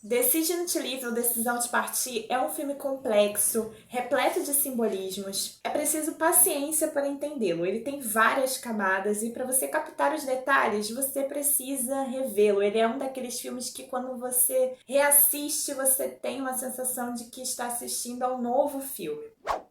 Decision to Leave, ou Decisão de Partir, é um filme complexo, repleto de simbolismos. É preciso paciência para entendê-lo. Ele tem várias camadas e para você captar os detalhes, você precisa revê-lo. Ele é um daqueles filmes que quando você reassiste, você tem uma sensação de que está assistindo a um novo filme.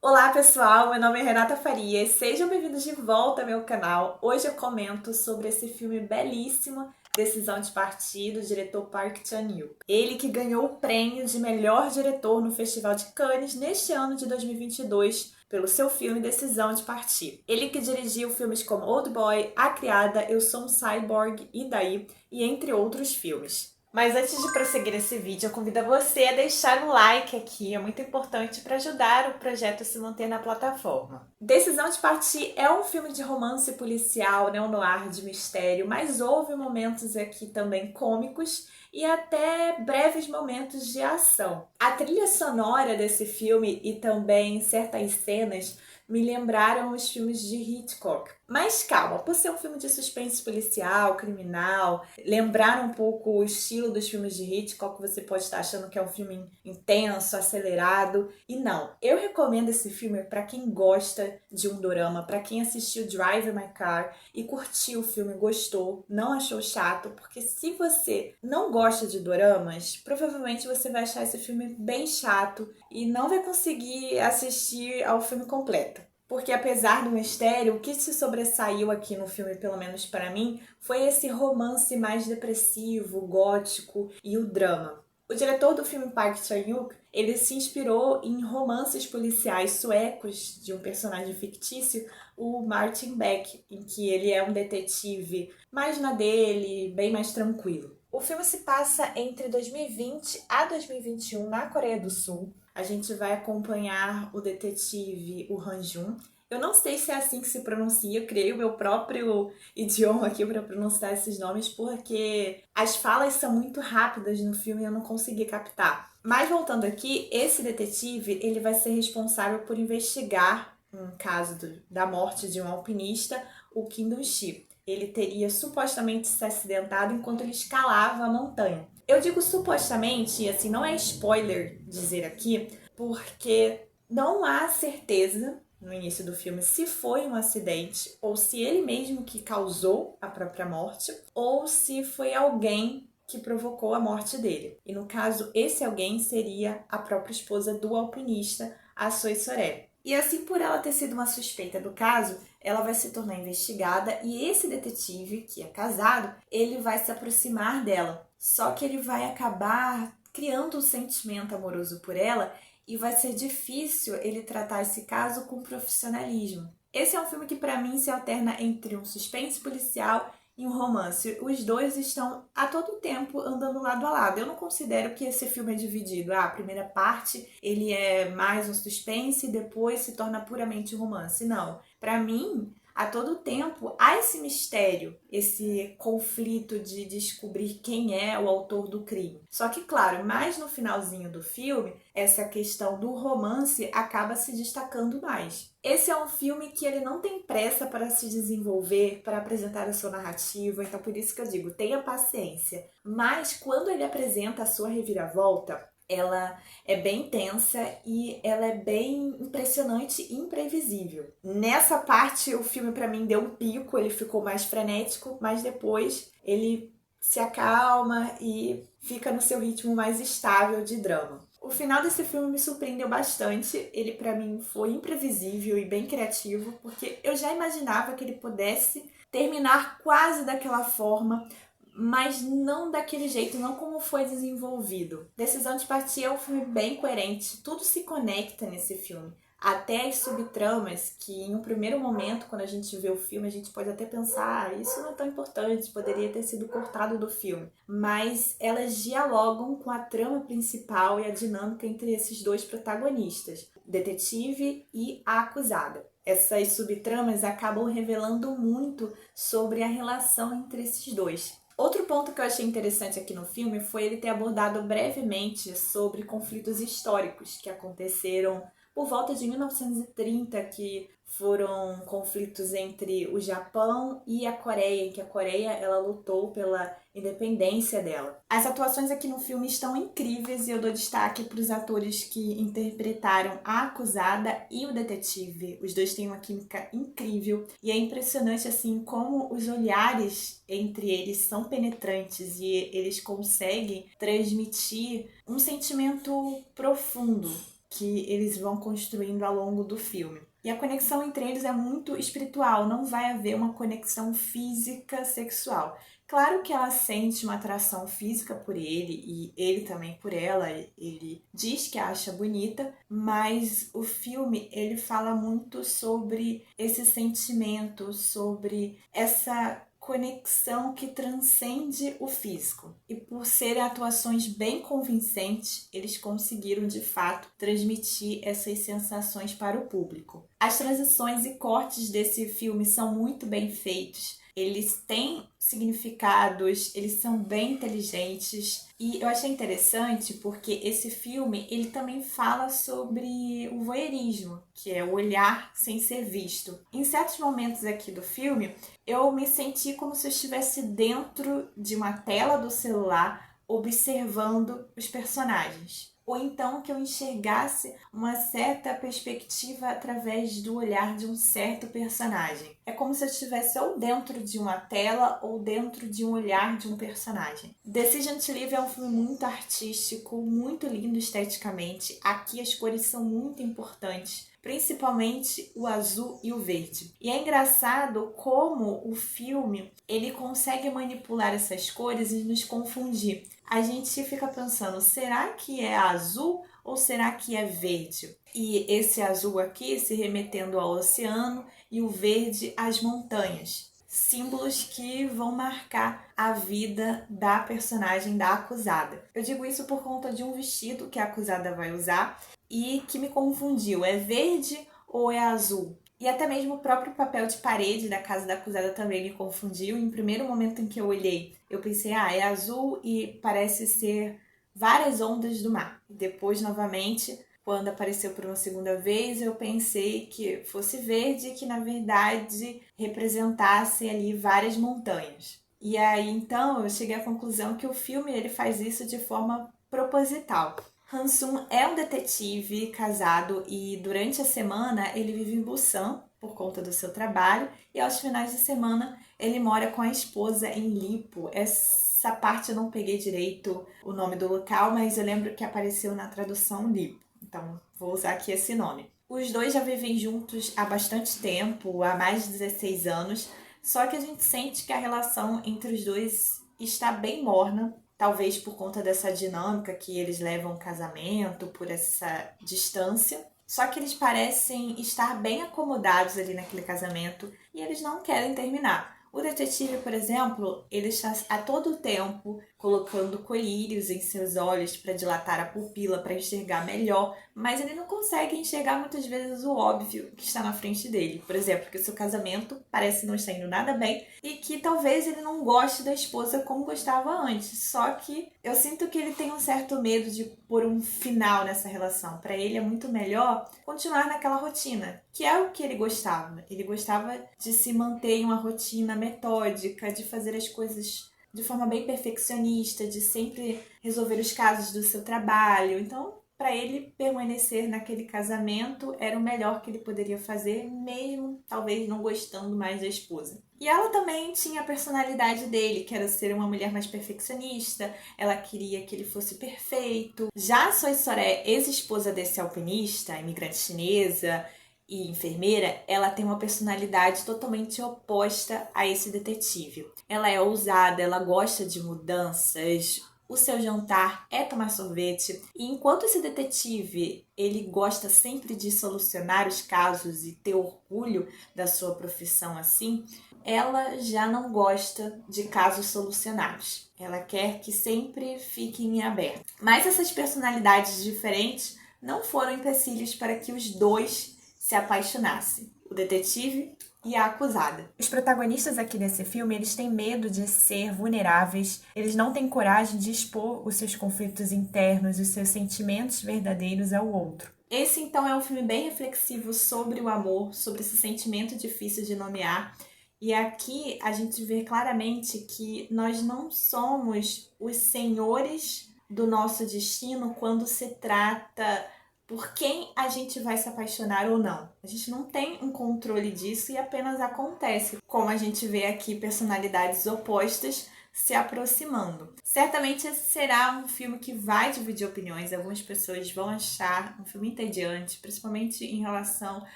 Olá pessoal, meu nome é Renata Farias, sejam bem-vindos de volta ao meu canal. Hoje eu comento sobre esse filme belíssimo, Decisão de Partir, do diretor Park Chan-wook. Ele que ganhou o prêmio de melhor diretor no Festival de Cannes neste ano de 2022 pelo seu filme Decisão de Partir. Ele que dirigiu filmes como Old Boy, A Criada, Eu Sou um Cyborg e Daí, e entre outros filmes. Mas antes de prosseguir esse vídeo, eu convido você a deixar um like aqui, é muito importante para ajudar o projeto a se manter na plataforma. Decisão de Partir é um filme de romance policial, neo-noir de mistério, mas houve momentos aqui também cômicos e até breves momentos de ação. A trilha sonora desse filme e também certas cenas me lembraram os filmes de Hitchcock. Mas calma, por ser um filme de suspense policial, criminal, lembrar um pouco o estilo dos filmes de Hitchcock, você pode estar achando que é um filme intenso, acelerado. E não, eu recomendo esse filme para quem gosta de um dorama, para quem assistiu Drive My Car e curtiu o filme, gostou, não achou chato, porque se você não gosta de doramas, provavelmente você vai achar esse filme bem chato e não vai conseguir assistir ao filme completo. Porque apesar do mistério, o que se sobressaiu aqui no filme, pelo menos para mim, foi esse romance mais depressivo, gótico e o drama. O diretor do filme Park Chan-wook, ele se inspirou em romances policiais suecos de um personagem fictício, o Martin Beck, em que ele é um detetive mais na dele, bem mais tranquilo. O filme se passa entre 2020 a 2021 na Coreia do Sul. A gente vai acompanhar o detetive, o Han-jun. Eu não sei se é assim que se pronuncia, eu criei o meu próprio idioma aqui para pronunciar esses nomes, porque as falas são muito rápidas no filme e eu não consegui captar. Mas voltando aqui, esse detetive ele vai ser responsável por investigar um caso da morte de um alpinista, o Kim Do-shi. Ele teria supostamente se acidentado enquanto ele escalava a montanha. Eu digo supostamente, e assim, não é spoiler dizer aqui, porque não há certeza no início do filme se foi um acidente ou se ele mesmo que causou a própria morte ou se foi alguém que provocou a morte dele. E no caso, esse alguém seria a própria esposa do alpinista, a Soi Soré. E assim, por ela ter sido uma suspeita do caso, ela vai se tornar investigada e esse detetive, que é casado, ele vai se aproximar dela. Só que ele vai acabar criando um sentimento amoroso por ela e vai ser difícil ele tratar esse caso com profissionalismo. Esse é um filme que para mim se alterna entre um suspense policial e um romance. Os dois estão a todo tempo andando lado a lado. Eu não considero que esse filme é dividido. A primeira parte ele é mais um suspense e depois se torna puramente um romance. Não. Para mim, a todo tempo há esse mistério, esse conflito de descobrir quem é o autor do crime. Só que, claro, mais no finalzinho do filme, essa questão do romance acaba se destacando mais. Esse é um filme que ele não tem pressa para se desenvolver, para apresentar a sua narrativa, então por isso que eu digo, tenha paciência. Mas quando ele apresenta a sua reviravolta, ela é bem tensa e ela é bem impressionante e imprevisível. Nessa parte, o filme para mim deu um pico, ele ficou mais frenético, mas depois ele se acalma e fica no seu ritmo mais estável de drama. O final desse filme me surpreendeu bastante, ele para mim foi imprevisível e bem criativo, porque eu já imaginava que ele pudesse terminar quase daquela forma, mas não daquele jeito, não como foi desenvolvido. Decisão de Partir é um filme bem coerente, tudo se conecta nesse filme. Até as subtramas, que em um primeiro momento, quando a gente vê o filme, a gente pode até pensar, isso não é tão importante, poderia ter sido cortado do filme. Mas elas dialogam com a trama principal e a dinâmica entre esses dois protagonistas, o detetive e a acusada. Essas subtramas acabam revelando muito sobre a relação entre esses dois. Outro ponto que eu achei interessante aqui no filme foi ele ter abordado brevemente sobre conflitos históricos que aconteceram por volta de 1930, que foram conflitos entre o Japão e a Coreia, que a Coreia ela lutou pela independência dela. As atuações aqui no filme estão incríveis e eu dou destaque para os atores que interpretaram a acusada e o detetive. Os dois têm uma química incrível e é impressionante assim como os olhares entre eles são penetrantes e eles conseguem transmitir um sentimento profundo que eles vão construindo ao longo do filme. E a conexão entre eles é muito espiritual, não vai haver uma conexão física sexual. Claro que ela sente uma atração física por ele e ele também por ela, ele diz que a acha bonita, mas o filme ele fala muito sobre esse sentimento, sobre essa conexão que transcende o físico. E por serem atuações bem convincentes, eles conseguiram de fato transmitir essas sensações para o público. As transições e cortes desse filme são muito bem feitos. Eles têm significados, eles são bem inteligentes e eu achei interessante porque esse filme ele também fala sobre o voyeurismo, que é o olhar sem ser visto. Em certos momentos aqui do filme, eu me senti como se eu estivesse dentro de uma tela do celular observando os personagens. Ou então que eu enxergasse uma certa perspectiva através do olhar de um certo personagem. É como se eu estivesse ou dentro de uma tela ou dentro de um olhar de um personagem. Decision to Live é um filme muito artístico, muito lindo esteticamente. Aqui as cores são muito importantes, principalmente o azul e o verde. E é engraçado como o filme ele consegue manipular essas cores e nos confundir. A gente fica pensando, será que é azul ou será que é verde? E esse azul aqui se remetendo ao oceano e o verde às montanhas. Símbolos que vão marcar a vida da personagem da acusada. Eu digo isso por conta de um vestido que a acusada vai usar e que me confundiu. É verde ou é azul? E até mesmo o próprio papel de parede da casa da acusada também me confundiu. Em primeiro momento em que eu olhei, eu pensei, é azul e parece ser várias ondas do mar. Depois, novamente, quando apareceu por uma segunda vez, eu pensei que fosse verde e que, na verdade, representasse ali várias montanhas. E aí, então, eu cheguei à conclusão que o filme ele faz isso de forma proposital. Han-Sung é um detetive casado e durante a semana ele vive em Busan por conta do seu trabalho e aos finais de semana ele mora com a esposa em Lipo. Essa parte eu não peguei direito o nome do local, mas eu lembro que apareceu na tradução Lipo, então vou usar aqui esse nome. Os dois já vivem juntos há bastante tempo, há mais de 16 anos, só que a gente sente que a relação entre os dois está bem morna. Talvez por conta dessa dinâmica que eles levam ao casamento, por essa distância. Só que eles parecem estar bem acomodados ali naquele casamento e eles não querem terminar. O detetive, por exemplo, ele está a todo tempo colocando colírios em seus olhos para dilatar a pupila, para enxergar melhor, mas ele não consegue enxergar muitas vezes o óbvio que está na frente dele. Por exemplo, que o seu casamento parece não estar indo nada bem e que talvez ele não goste da esposa como gostava antes. Só que eu sinto que ele tem um certo medo de pôr um final nessa relação. Para ele é muito melhor continuar naquela rotina, que é o que ele gostava. Ele gostava de se manter em uma rotina metódica, de fazer as coisas de forma bem perfeccionista, de sempre resolver os casos do seu trabalho. Então, para ele permanecer naquele casamento era o melhor que ele poderia fazer, mesmo talvez não gostando mais da esposa. E ela também tinha a personalidade dele, que era ser uma mulher mais perfeccionista, ela queria que ele fosse perfeito. Já a Choi Soo-rae, ex-esposa desse alpinista, imigrante chinesa e enfermeira, ela tem uma personalidade totalmente oposta a esse detetive. Ela é ousada, ela gosta de mudanças, o seu jantar é tomar sorvete. E enquanto esse detetive, ele gosta sempre de solucionar os casos e ter orgulho da sua profissão assim, ela já não gosta de casos solucionados. Ela quer que sempre fique em aberto. Mas essas personalidades diferentes não foram empecilhos para que os dois se apaixonassem. O detetive e a acusada. Os protagonistas aqui desse filme, eles têm medo de ser vulneráveis, eles não têm coragem de expor os seus conflitos internos, os seus sentimentos verdadeiros ao outro. Esse, então, é um filme bem reflexivo sobre o amor, sobre esse sentimento difícil de nomear. E aqui a gente vê claramente que nós não somos os senhores do nosso destino quando se trata por quem a gente vai se apaixonar ou não. A gente não tem um controle disso e apenas acontece, como a gente vê aqui personalidades opostas se aproximando. Certamente esse será um filme que vai dividir opiniões. Algumas pessoas vão achar um filme entediante, principalmente em relação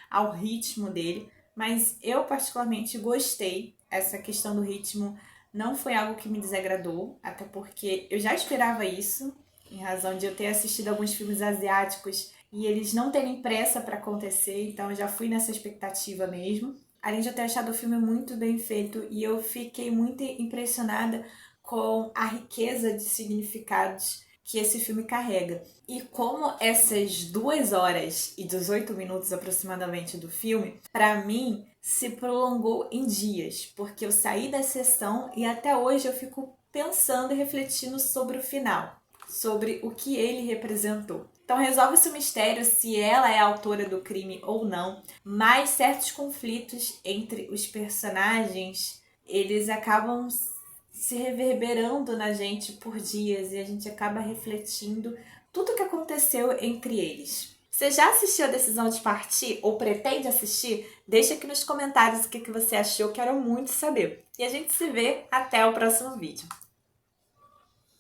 ao ritmo dele, mas eu particularmente gostei. Essa questão do ritmo não foi algo que me desagradou, até porque eu já esperava isso, em razão de eu ter assistido alguns filmes asiáticos e eles não terem pressa para acontecer, então eu já fui nessa expectativa mesmo. Além de eu ter achado o filme muito bem feito e eu fiquei muito impressionada com a riqueza de significados que esse filme carrega. E como essas 2 horas e 18 minutos aproximadamente do filme, para mim, se prolongou em dias, porque eu saí da sessão e até hoje eu fico pensando e refletindo sobre o final, sobre o que ele representou. Então resolve-se o mistério se ela é a autora do crime ou não, mas certos conflitos entre os personagens, eles acabam se reverberando na gente por dias e a gente acaba refletindo tudo o que aconteceu entre eles. Você já assistiu a Decisão de Partir ou pretende assistir? Deixa aqui nos comentários o que você achou, quero muito saber. E a gente se vê até o próximo vídeo.